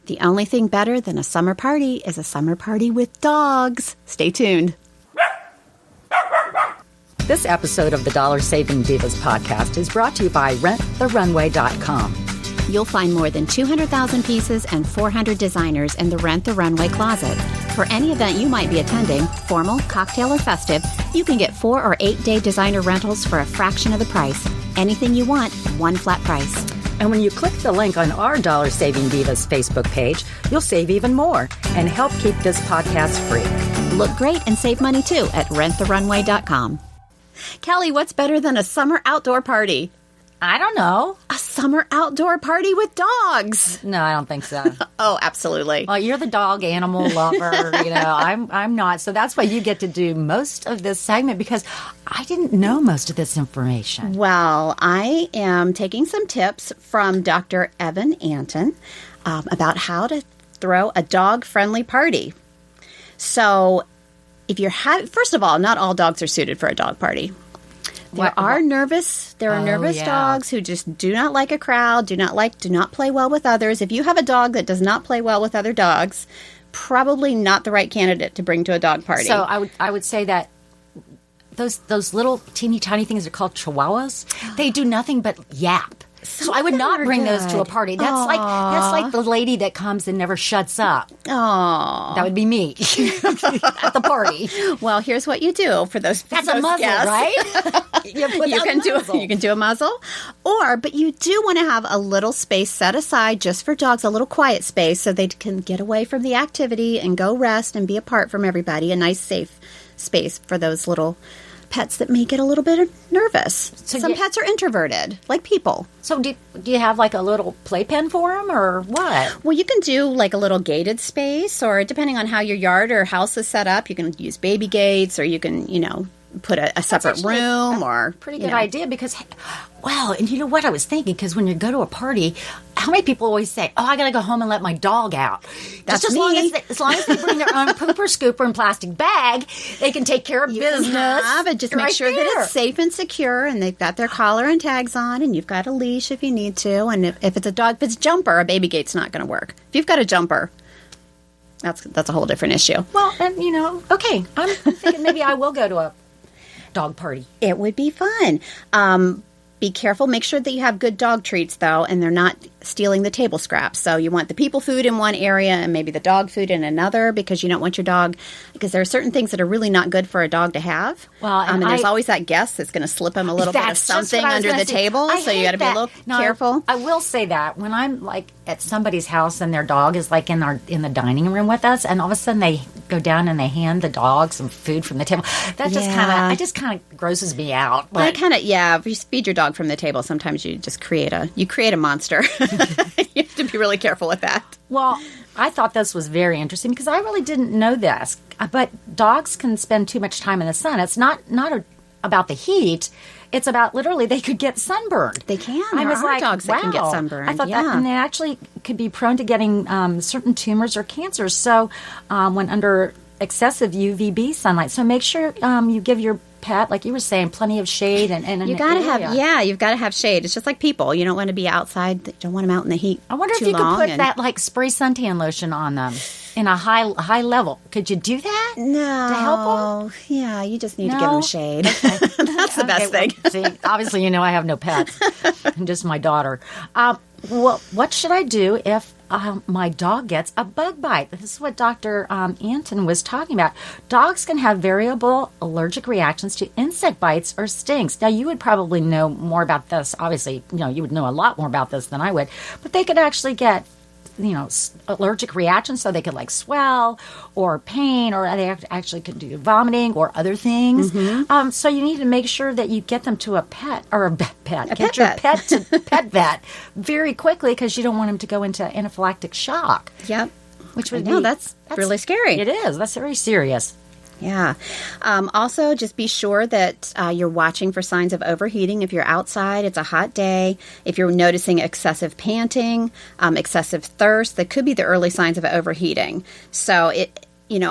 The only thing better than a summer party is a summer party with dogs. Stay tuned. This episode of the Dollar Saving Divas podcast is brought to you by RentTheRunway.com. You'll find more than 200,000 pieces and 400 designers in the Rent the Runway closet. For any event you might be attending, formal, cocktail, or festive, you can get 4 or 8 day designer rentals for a fraction of the price. Anything you want, one flat price. And when you click the link on our Dollar Saving Divas Facebook page, you'll save even more and help keep this podcast free. Look great and save money too at renttherunway.com. Kelly, what's better than a summer outdoor party? I don't know. A summer outdoor party with dogs. No, I don't think so. Oh, absolutely. Well, you're the dog animal lover. I'm not. So that's why you get to do most of this segment because I didn't know most of this information. Well, I am taking some tips from Dr. Evan Anton about how to throw a dog-friendly party. So if you're first of all, not all dogs are suited for a dog party. There are nervous dogs who just do not like a crowd, do not play well with others. If you have a dog that does not play well with other dogs, probably not the right candidate to bring to a dog party. So I would say that those little teeny tiny things are called chihuahuas. They do nothing but yap. So I would not bring those to a party. That's like the lady that comes and never shuts up. Oh, that would be me at the party. Well, here's what you do for those. That's a muzzle, guests. right? You can do a muzzle, but you do want to have a little space set aside just for dogs, a little quiet space, so they can get away from the activity and go rest and be apart from everybody. A nice, safe space for those little pets that may get a little bit nervous. So some pets are introverted, like people. So do you have like a little playpen for them or what? Well, you can do like a little gated space, or depending on how your yard or house is set up, you can use baby gates, or you can, put a separate room or... Pretty good idea because, wow, and you know what I was thinking? Because when you go to a party, how many people always say, I got to go home and let my dog out? That's as me. Long as they bring their own pooper, scooper, and plastic bag, they can take care of business. But just make sure that it's safe and secure, and they've got their collar and tags on, and you've got a leash if you need to. And if it's a dog, if it's a jumper, a baby gate's not going to work. If you've got a jumper... That's a whole different issue. Well, and okay, I'm thinking maybe I will go to a dog party. It would be fun. Be careful. Make sure that you have good dog treats, though, and they're not stealing the table scraps. So you want the people food in one area and maybe the dog food in another, because you don't want your dog, because there are certain things that are really not good for a dog to have. Well, and there's always that guest that's going to slip him a little bit of something under the table. So you got to be a little careful. I will say that when I'm like at somebody's house and their dog is like in the dining room with us, and all of a sudden they go down and they hand the dog some food from the table, that just kind of grosses me out. But if you feed your dog from the table, sometimes you just create a monster. You have to be really careful with that. Well, I thought this was very interesting because I really didn't know this. But dogs can spend too much time in the sun. It's not about the heat. It's about literally they could get sunburned. They can. There are dogs that can get sunburned. I thought that, and they actually could be prone to getting certain tumors or cancers. So when under excessive UVB sunlight. So make sure you give your pet, like you were saying, plenty of shade and you gotta you've got to have shade. It's just like people. You don't want to be outside. You don't want them out in the heat. I wonder if you could put that like spray suntan lotion on them in a high level. Could you do that? No. To help them? Yeah, you just need to give them shade. Okay. That's the best thing. Well, see, obviously, I have no pets, just my daughter. Well, what should I do if my dog gets a bug bite? This is what Dr. Anton was talking about. Dogs can have variable allergic reactions to insect bites or stings. Now, you would probably know more about this. Obviously, you would know a lot more about this than I would. But they could actually get allergic reactions, so they could like swell or pain, or they actually could do vomiting or other things. Mm-hmm. So you need to make sure that you get them to a pet to pet vet very quickly, because you don't want them to go into anaphylactic shock. Yep. Which would that's really scary. It is. That's very serious. Yeah. Also, just be sure that you're watching for signs of overheating. If you're outside, it's a hot day. If you're noticing excessive panting, excessive thirst, that could be the early signs of overheating. So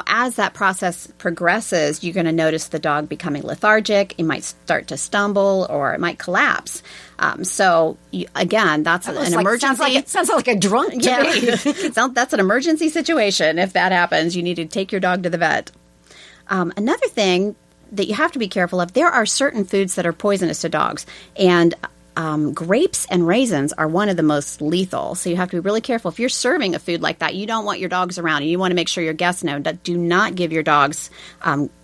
as that process progresses, you're going to notice the dog becoming lethargic. It might start to stumble or it might collapse. Again, that's an emergency. Sounds like a drunk to me. That's an emergency situation. If that happens, you need to take your dog to the vet. Another thing that you have to be careful of, there are certain foods that are poisonous to dogs. And grapes and raisins are one of the most lethal. So you have to be really careful. If you're serving a food like that, you don't want your dogs around. And you want to make sure your guests know that do not give your dogs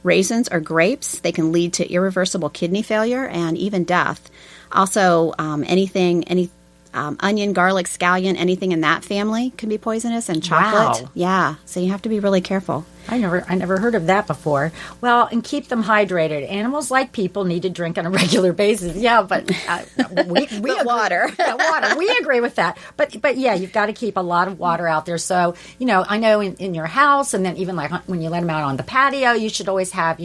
raisins or grapes. They can lead to irreversible kidney failure and even death. Also, any onion, garlic, scallion, anything in that family can be poisonous, and chocolate. Wow. Yeah, so you have to be really careful. I never heard of that before. Well, and keep them hydrated. Animals, like people, need to drink on a regular basis. Yeah, but we agree. Water. Yeah, water. We agree with that. But yeah, you've got to keep a lot of water out there. So, I know in your house, and then even like when you let them out on the patio, you should always have,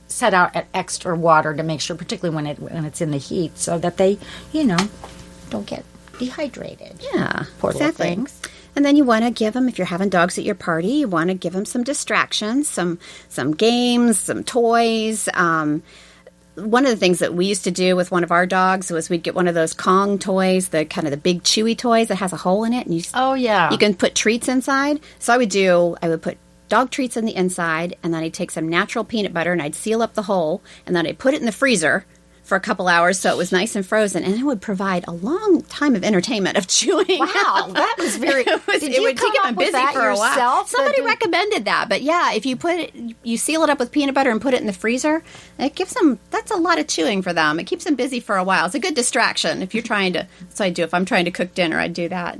set out extra water to make sure, particularly when it's in the heat, so that they, don't get dehydrated. Yeah, poor little things. And then you want to give them, if you're having dogs at your party, you want to give them some distractions, some games, some toys. One of the things that we used to do with one of our dogs was we'd get one of those Kong toys, the kind of the big chewy toys that has a hole in it, and you can put treats inside. So I would put dog treats in the inside, and then I'd take some natural peanut butter and I'd seal up the hole, and then I'd put it in the freezer for a couple hours so it was nice and frozen, and it would provide a long time of entertainment of chewing. Wow, that was very... Did you come up with that yourself? Somebody recommended that, but yeah, if you seal it up with peanut butter and put it in the freezer, it gives them, that's a lot of chewing for them. It keeps them busy for a while. It's a good distraction if you're trying to, that's what I do. If I'm trying to cook dinner, I'd do that.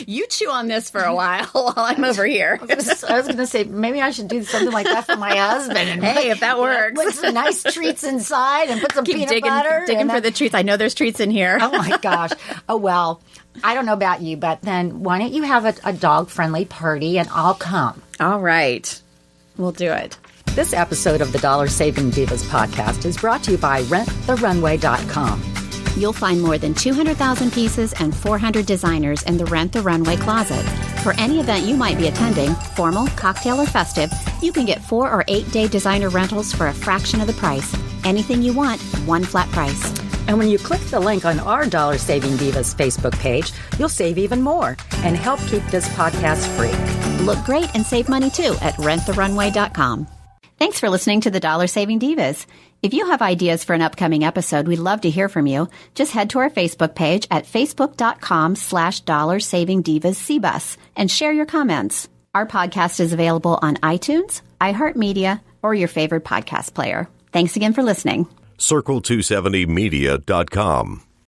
You chew on this for a while I'm over here. I was going to say, maybe I should do something like that for my husband. And hey, if that works. Put some nice treats inside and put some peanut butter. Digging for the treats. I know there's treats in here. Oh, my gosh. Oh, well, I don't know about you, but then why don't you have a dog-friendly party and I'll come. All right. We'll do it. This episode of the Dollar Saving Divas podcast is brought to you by RentTheRunway.com. You'll find more than 200,000 pieces and 400 designers in the Rent the Runway closet. For any event you might be attending, formal, cocktail, or festive, you can get 4 or 8 day designer rentals for a fraction of the price. Anything you want, one flat price. And when you click the link on our Dollar Saving Divas Facebook page, you'll save even more and help keep this podcast free. Look great and save money too at renttherunway.com. Thanks for listening to the Dollar Saving Divas. If you have ideas for an upcoming episode, we'd love to hear from you. Just head to our Facebook page at facebook.com/DollarSavingDivasCBus and share your comments. Our podcast is available on iTunes, iHeartMedia, or your favorite podcast player. Thanks again for listening. Circle270media.com